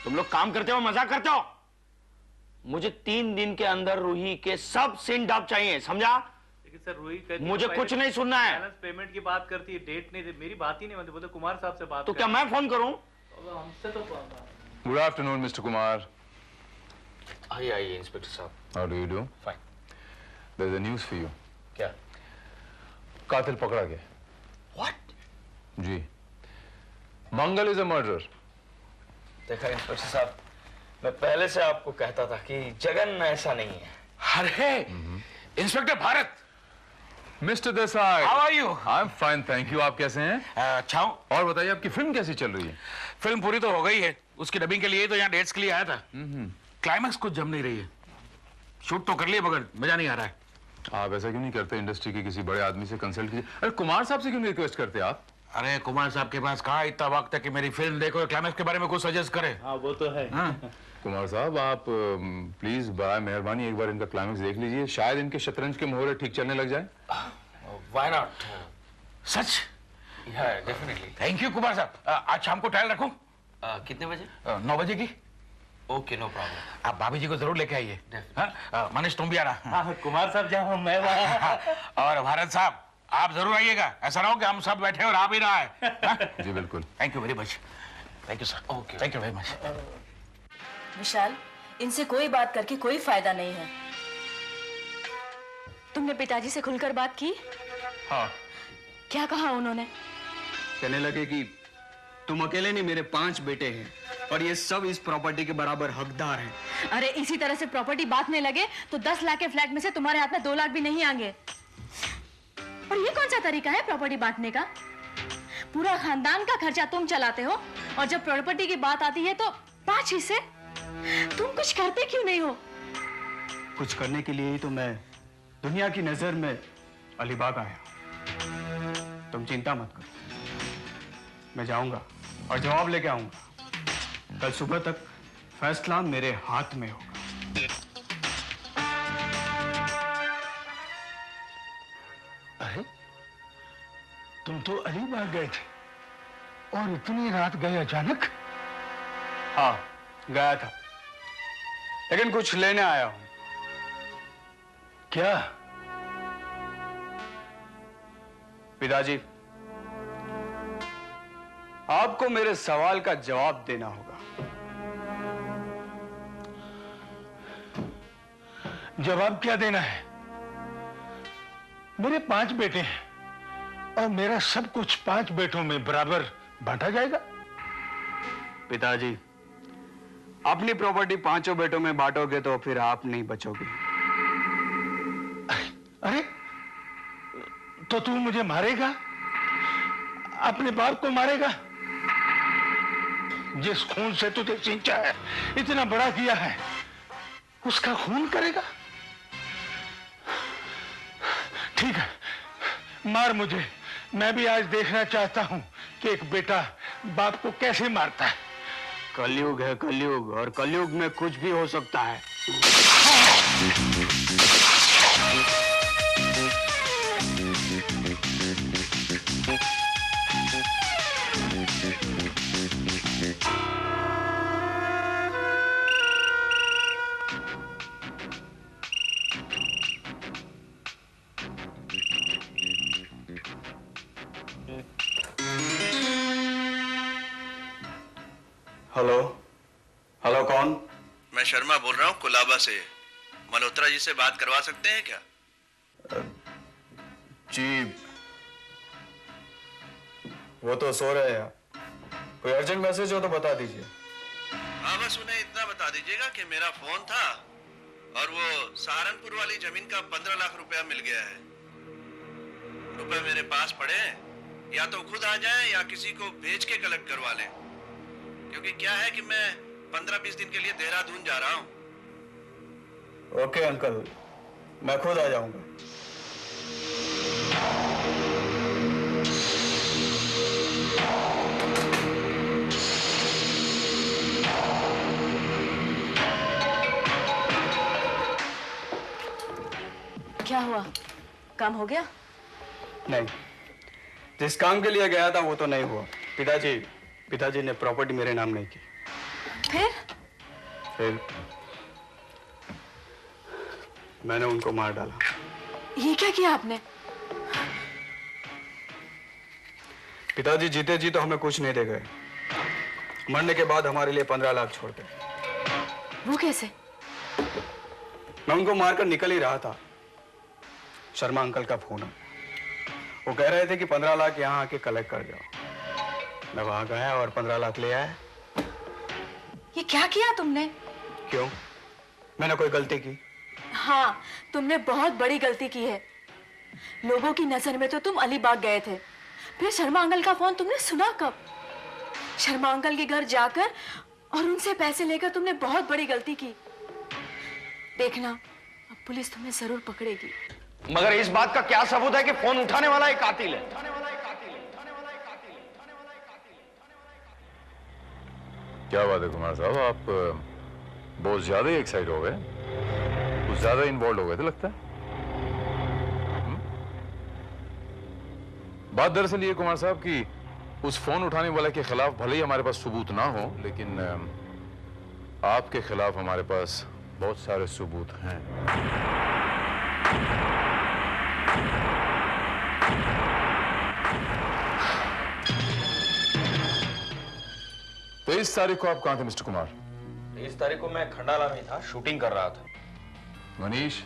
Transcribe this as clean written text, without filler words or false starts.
तुम लोग काम करते हो, मजाक करते हो। मुझे 3 दिन के अंदर रूही के सब सीन डब चाहिए, समझा? लेकिन सर रूही मुझे कुछ नहीं सुनना है। बैलेंस पेमेंट की बात करती है, डेट नहीं, मेरी बात ही नहीं बनती, बोलते कुमार साहब से बात तो क्या मैं फोन करूं? हमसे तो गुड आफ्टरनून मिस्टर कुमार। आइए इंस्पेक्टर साहब। How do you do? Fine. There is a news for you. क्या? कातिल पकड़ा गया। व्हाट? जी, मंगल इज अ मर्डरर। देखा इंस्पेक्टर साहब, मैं पहले से आपको कहता था कि जगन ऐसा नहीं है। अरे inspector Bharat, mister Desai, how are you? I am fine thank you. आप कैसे हैं? अच्छा हूं। और बताइए आपकी फिल्म कैसी चल रही है? फिल्म पूरी तो हो गई है, उसकी डबिंग के लिए तो यहाँ डेट्स के लिए आया था। क्लाइमैक्स कुछ जम नहीं रही है। शूट तो कर लिए मगर मजा नहीं आ रहा है। आप ऐसा क्यों नहीं करते, इंडस्ट्री के किसी बड़े आदमी से कंसल्ट कीजिए। अरे कुमार साहब से क्यों नहीं रिक्वेस्ट करते आप? अरे कुमार साहब के पास कहाँ इतना वक्त है कि मेरी फिल्म देखो, क्लाइमैक्स के बारे में कुछ सजेस्ट करे। हाँ वो तो है। कुमार साहब आप प्लीज बड़ा मेहरबानी एक बार इनका क्लाइमैक्स देख लीजिए, शायद इनके शतरंज के मोहरे ठीक चलने लग जाए। Why not? सच? या डेफिनेटली। थैंक यू कुमार साहब। आज शाम को ट्रायल रखूं? कितने बजे? 9 बजे की। Okay, no problem. आप भाभी जी को जरूर लेके आइए। मनीष तुम भी आना। हाँ कुमार साहब जहाँ मैं वहाँ। और भारत साहब आप जरूर आइएगा, ऐसा ना हो कि हम सब बैठे और आप ही रहा है। जी बिल्कुल। Thank you very much. Thank you sir. Okay, thank you very much. Vishal, इनसे कोई बात करके कोई फायदा नहीं है। तुमने पिताजी से खुलकर बात की? हाँ। क्या कहा उन्होंने? कहने लगे कि तुम अकेले नहीं, मेरे 5 बेटे हैं और ये सब इस प्रॉपर्टी के बराबर हकदार हैं। अरे इसी तरह से प्रॉपर्टी बांटने लगे तो 10 लाख के फ्लैट में से तुम्हारे हाथ में 2 लाख भी नहीं आएंगे। और ये कौन सा तरीका है प्रॉपर्टी बांटने का? पूरा खानदान का खर्चा तुम चलाते हो और जब प्रॉपर्टी की बात आती है तो 5 हिस्से। तुम कुछ करते क्यों नहीं हो? कुछ करने के लिए ही तो मैं दुनिया की नजर में अलीबाग आया। तुम चिंता मत करो, मैं जाऊंगा और जवाब लेके आऊंगा। कल सुबह तक फैसला मेरे हाथ में होगा। अरे तुम तो अलीबाग गए थे और इतनी रात गए अचानक? हाँ गया था, लेकिन कुछ लेने आया हूं। क्या? पिताजी, आपको मेरे सवाल का जवाब देना होगा। जवाब क्या देना है? मेरे 5 बेटे हैं और मेरा सब कुछ 5 बेटों में बराबर बांटा जाएगा। पिताजी, अपनी प्रॉपर्टी 5 बेटों में बांटोगे तो फिर आप नहीं बचोगे। अरे तो तू मुझे मारेगा? अपने बाप को मारेगा? जिस खून से तुझे सींचा है, इतना बड़ा किया है, उसका खून करेगा? ठीक है, मार मुझे। मैं भी आज देखना चाहता हूं कि एक बेटा बाप को कैसे मारता है। कलयुग है कलयुग, और कलयुग में कुछ भी हो सकता है। हेलो हेलो, कौन? मैं शर्मा बोल रहा हूँ कुलाबा से। मल्होत्रा जी से बात करवा सकते हैं क्या? जी वो तो सो रहे हैं। कोई अर्जेंट मैसेज हो तो बता दीजिए। हाँ बस उन्हें इतना बता दीजिएगा कि मेरा फोन था और वो सहारनपुर वाली जमीन का 15 लाख रुपया मिल गया है। रुपए मेरे पास पड़े हैं, या तो खुद आ जाएं या किसी को भेज के कलेक्ट करवा लें, क्योंकि क्या है कि मैं 15-20 दिन के लिए देहरादून जा रहा हूँ। ओके अंकल, मैं खुद आ जाऊंगा। क्या हुआ? काम हो गया? नहीं, जिस काम के लिए गया था वो तो नहीं हुआ। पिताजी ने प्रॉपर्टी मेरे नाम नहीं की। फिर? फिर मैंने उनको मार डाला। ये क्या किया आपने? पिताजी जीते जी तो हमें कुछ नहीं दे गए, मरने के बाद हमारे लिए 15 लाख छोड़ गए। वो कैसे? मैं उनको मारकर निकल ही रहा था, शर्मा अंकल का फोन आया। वो कह रहे थे कि 15 लाख यहाँ आके कलेक्ट कर जाओ। मैं वहां गया और 15 लाख ले आया। ये क्या किया तुमने? क्यों, मैंने कोई गलती की? हाँ, तुमने बहुत बड़ी गलती की है। लोगों की नजर में तो तुम अलीबाग गए थे, फिर शर्मा अंकल का फोन तुमने सुना कब? शर्मा अंकल के घर जाकर और उनसे पैसे लेकर तुमने बहुत बड़ी गलती की। देखना, अब पुलिस तुम्हें जरूर पकड़ेगी। मगर इस बात का क्या सबूत है कि फोन उठाने वाला एक कातिल है? क्या बात है कुमार साहब, आप बहुत ज्यादा ही एक्साइट हो गए, कुछ ज्यादा इन्वॉल्व हो गए थे लगता है। बात दरअसल ये कुमार साहब कि उस फोन उठाने वाले के खिलाफ भले ही हमारे पास सबूत ना हो, लेकिन आपके खिलाफ हमारे पास बहुत सारे सबूत हैं। तो इस तारीख को आप कहां थे मिस्टर कुमार? 23 तारीख को मैं खंडाला में था, शूटिंग कर रहा था। मनीष,